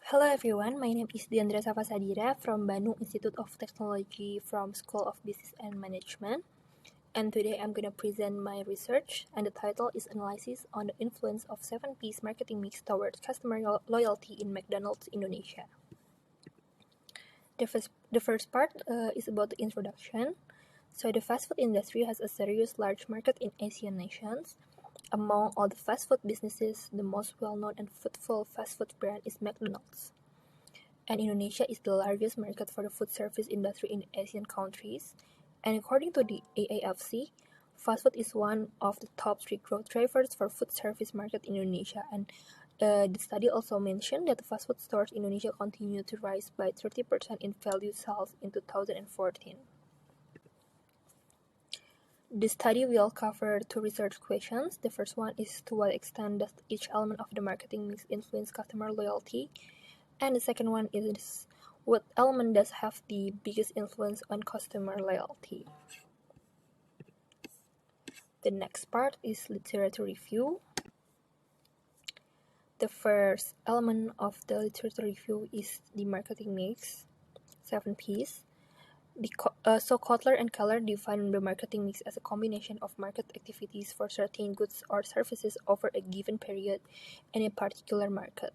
Hello everyone, my name is Diandra Sadira from Bandung Institute of Technology from School of Business and Management. And today I'm going to present my research, and the title is Analysis on the Influence of 7P's Marketing Mix Towards Customer Loyalty in McDonald's Indonesia. The first part is about the introduction. So the fast food industry has a serious large market in Asian nations. Among all the fast food businesses, the most well-known and fruitful fast food brand is McDonald's. And Indonesia is the largest market for the food service industry in Asian countries. And according to the AAFC, fast food is one of the top 3 growth drivers for food service market in Indonesia. And the study also mentioned that fast food stores in Indonesia continue to rise by 30% in value sales in 2014. The study will cover 2 research questions. The first one is, to what extent does each element of the marketing mix influence customer loyalty? And the second one is, what element does have the biggest influence on customer loyalty? The next part is literature review. The first element of the literature review is the marketing mix, 7P's. So Kotler and Keller define the marketing mix as a combination of market activities for certain goods or services over a given period in a particular market.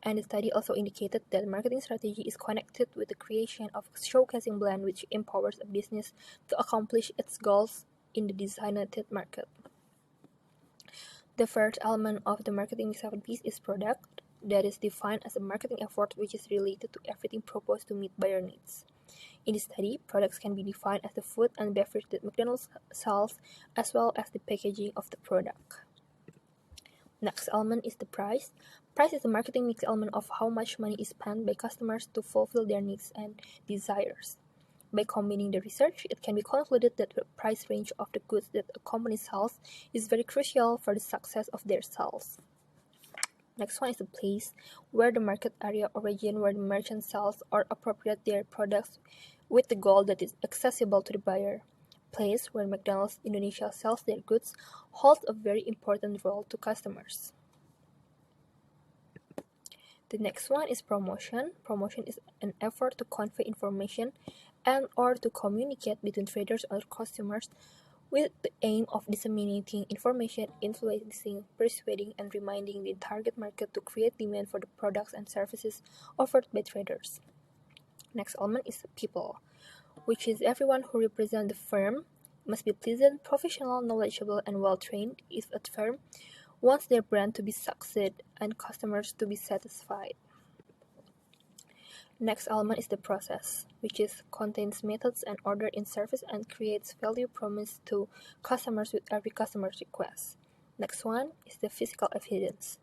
And the study also indicated that marketing strategy is connected with the creation of a showcasing blend which empowers a business to accomplish its goals in the designated market. The first element of the marketing 7P's is product, that is defined as a marketing effort which is related to everything proposed to meet buyer needs. In the study, products can be defined as the food and beverage that McDonald's sells, as well as the packaging of the product. Next element is the price. Price is the marketing mix element of how much money is spent by customers to fulfill their needs and desires. By combining the research, it can be concluded that the price range of the goods that a company sells is very crucial for the success of their sales. Next one is the place, where the market area or region where the merchant sells or appropriate their products with the goal that is accessible to the buyer. Place where McDonald's Indonesia sells their goods holds a very important role to customers. The next one is promotion. Promotion is an effort to convey information and or to communicate between traders or customers with the aim of disseminating information, influencing, persuading, and reminding the target market to create demand for the products and services offered by traders. Next element is people, which is everyone who represents the firm must be pleasant, professional, knowledgeable, and well-trained if a firm wants their brand to be succeed and customers to be satisfied. Next element is the process, which contains methods and order in service and creates value promised to customers with every customer's request. Next one is the physical evidence.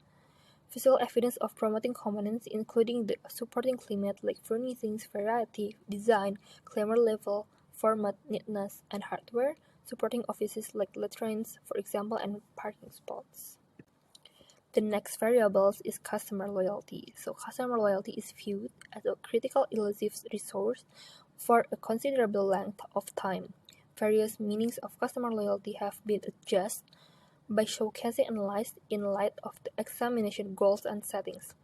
Physical evidence of promoting components, including the supporting climate like furnishings, variety, design, glamour level, format, neatness, and hardware, supporting offices like latrines, for example, and parking spots. The next variable is customer loyalty. So customer loyalty is viewed as a critical elusive resource for a considerable length of time. Various meanings of customer loyalty have been adjusted by showcasing and analyzed in light of the examination goals and settings.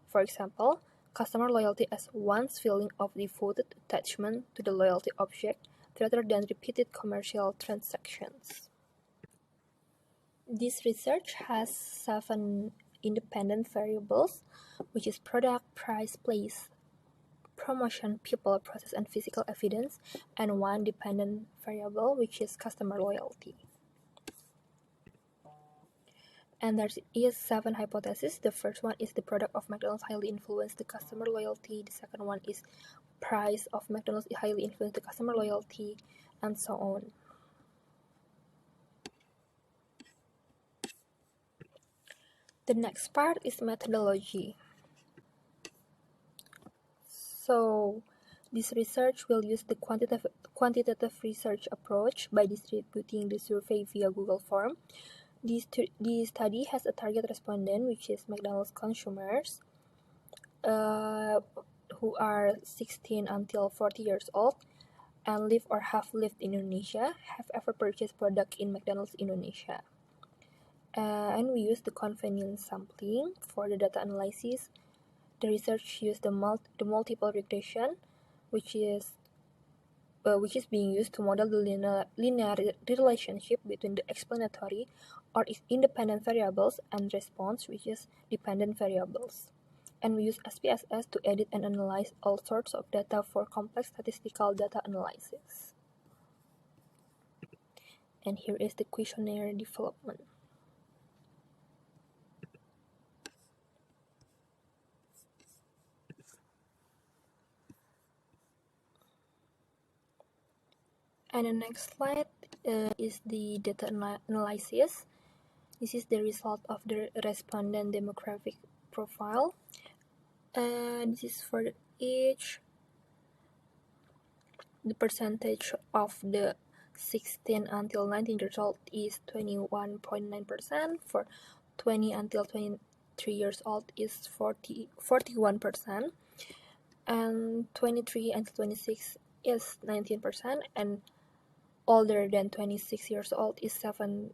For example, customer loyalty as one's feeling of devoted attachment to the loyalty object rather than repeated commercial transactions. This research has 7 independent variables, which is product, price, place, promotion, people, process, and physical evidence, and 1 dependent variable, which is customer loyalty. And there is 7 hypotheses. The first one is the product of McDonald's highly influenced the customer loyalty. The second one is price of McDonald's highly influenced the customer loyalty, and so on. The next part is methodology. So, this research will use the quantitative research approach by distributing the survey via Google Form. The study has a target respondent, which is McDonald's consumers who are 16 until 40 years old and live or have lived in Indonesia, have ever purchased product in McDonald's Indonesia. And we use the convenience sampling for the data analysis. The research used the multiple regression, which is being used to model the linear relationship between the explanatory or independent variables and response, which is dependent variables. And we use SPSS to edit and analyze all sorts of data for complex statistical data analysis. And here is the questionnaire development. And the next slide is the data analysis. This is the result of the respondent demographic profile. This is for the age. The percentage of the 16 until 19 years old is 21.9%. For 20 until 23 years old is 41%. And 23 until 26 is 19%. And older than 26 years old is 17%.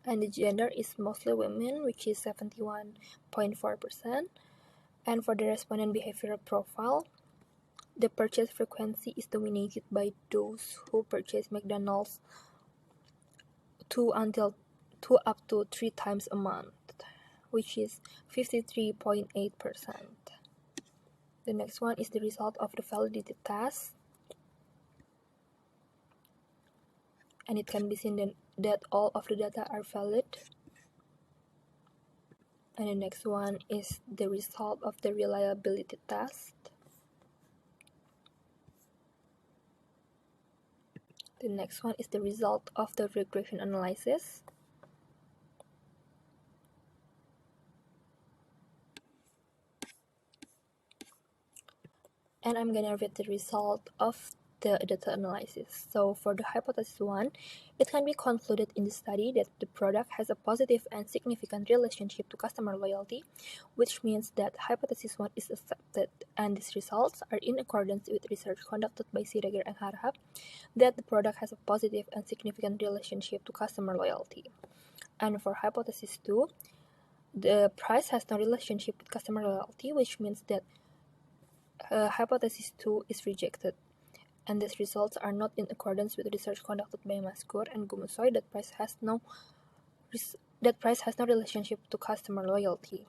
And the gender is mostly women, which is 71.4%. And for the respondent behavioral profile, the purchase frequency is dominated by those who purchase McDonald's 2 up to 3 times a month, which is 53.8%. The next one is the result of the validity test. And it can be seen that all of the data are valid. And the next one is the result of the reliability test. The next one is the result of the regression analysis. And I'm gonna read the result of the data analysis. So for the hypothesis 1, it can be concluded in the study that the product has a positive and significant relationship to customer loyalty, which means that hypothesis 1 is accepted, and these results are in accordance with research conducted by Sadira and Harhab that the product has a positive and significant relationship to customer loyalty. And for hypothesis 2, the price has no relationship with customer loyalty, which means that hypothesis 2 is rejected, and these results are not in accordance with research conducted by Maskur and Gumusoy that price has no relationship to customer loyalty.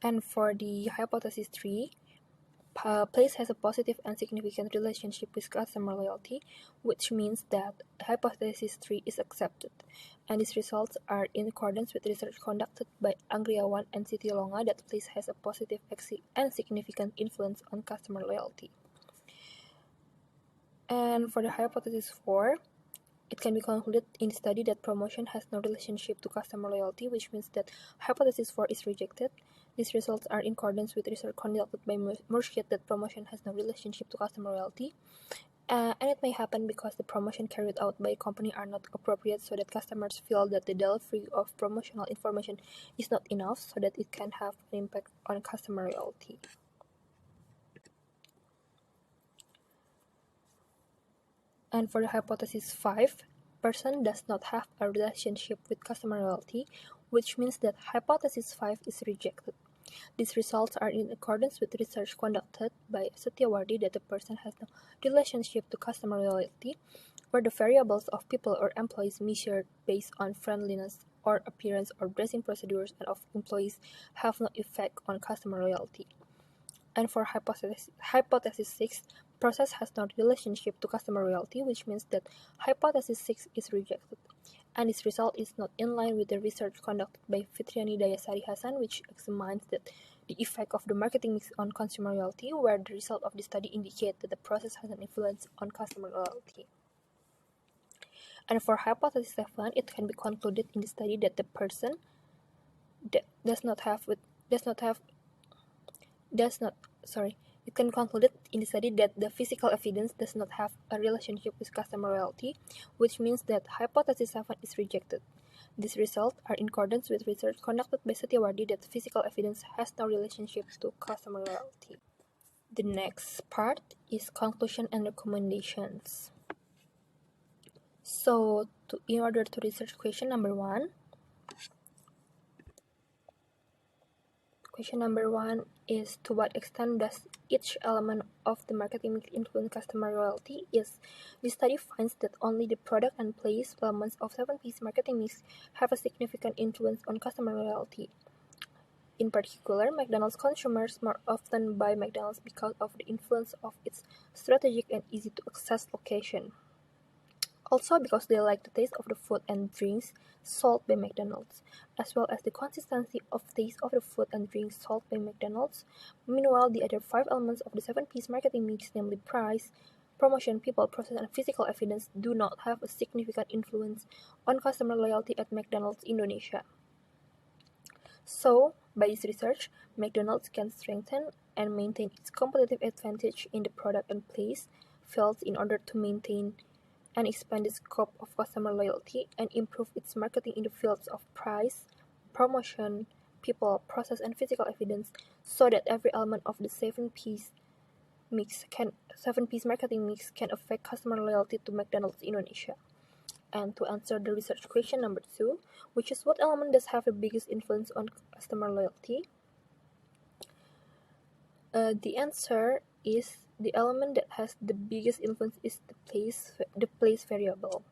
And for the hypothesis 3, place has a positive and significant relationship with customer loyalty, which means that hypothesis 3 is accepted, and these results are in accordance with research conducted by Anggriawan and Sitilonga that place has a positive and significant influence on customer loyalty. And for the hypothesis 4, it can be concluded in the study that promotion has no relationship to customer loyalty, which means that hypothesis 4 is rejected. These results are in accordance with research conducted by Murshid that promotion has no relationship to customer loyalty. And it may happen because the promotion carried out by a company are not appropriate, so that customers feel that the delivery of promotional information is not enough, so that it can have an impact on customer loyalty. And for the hypothesis 5, person does not have a relationship with customer loyalty, which means that hypothesis 5 is rejected. These results are in accordance with research conducted by Setiawardi that the person has no relationship to customer loyalty, where the variables of people or employees measured based on friendliness or appearance or dressing procedures and of employees have no effect on customer loyalty. And for hypothesis 6, process has no relationship to customer loyalty, which means that hypothesis 6 is rejected. And this result is not in line with the research conducted by Fitriani Dayasari Hasan, which examines that the effect of the marketing mix on consumer loyalty, where the result of the study indicate that the process has an influence on customer loyalty. And for hypothesis 7, it can be concluded in the study that the person it can be concluded in the study that the physical evidence does not have a relationship with customer loyalty, which means that hypothesis 7 is rejected. These results are in accordance with research conducted by Setiawardi that physical evidence has no relationship to customer loyalty. The next part is conclusion and recommendations. So, in order to research question number 1, Question number 1 is, to what extent does each element of the marketing mix influence customer loyalty? Yes, the study finds that only the product and place elements of 7P's marketing mix have a significant influence on customer loyalty. In particular, McDonald's consumers more often buy McDonald's because of the influence of its strategic and easy-to-access location. Also because they like the taste of the food and drinks sold by McDonald's, as well as the consistency of taste of the food and drinks sold by McDonald's. Meanwhile, the other 5 elements of the 7P's marketing mix, namely price, promotion, people, process, and physical evidence, do not have a significant influence on customer loyalty at McDonald's Indonesia. So, by this research, McDonald's can strengthen and maintain its competitive advantage in the product and place fields in order to maintain and expand the scope of customer loyalty and improve its marketing in the fields of price, promotion, people, process, and physical evidence, so that every element of the 7P's marketing mix can affect customer loyalty to McDonald's Indonesia. And to answer the research question number 2, which is what element does have the biggest influence on customer loyalty? The answer is the element that has the biggest influence is the place variable,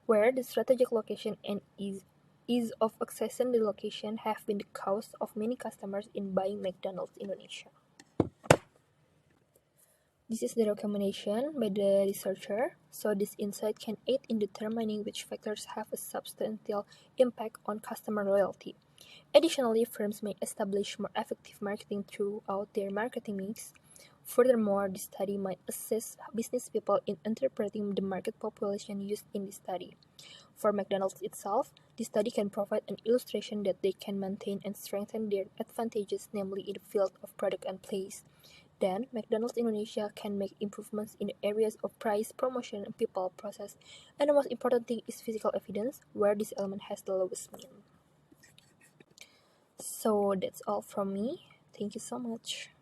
where the strategic location and ease of accessing the location have been the cause of many customers in buying McDonald's Indonesia. This is the recommendation by the researcher, so this insight can aid in determining which factors have a substantial impact on customer loyalty. Additionally, firms may establish more effective marketing throughout their marketing mix. Furthermore, the study might assist business people in interpreting the market population used in the study. For McDonald's itself, the study can provide an illustration that they can maintain and strengthen their advantages, namely in the field of product and place. Then, McDonald's Indonesia can make improvements in the areas of price, promotion, and people, process, and the most important thing is physical evidence, where this element has the lowest mean. So that's all from me. Thank you so much.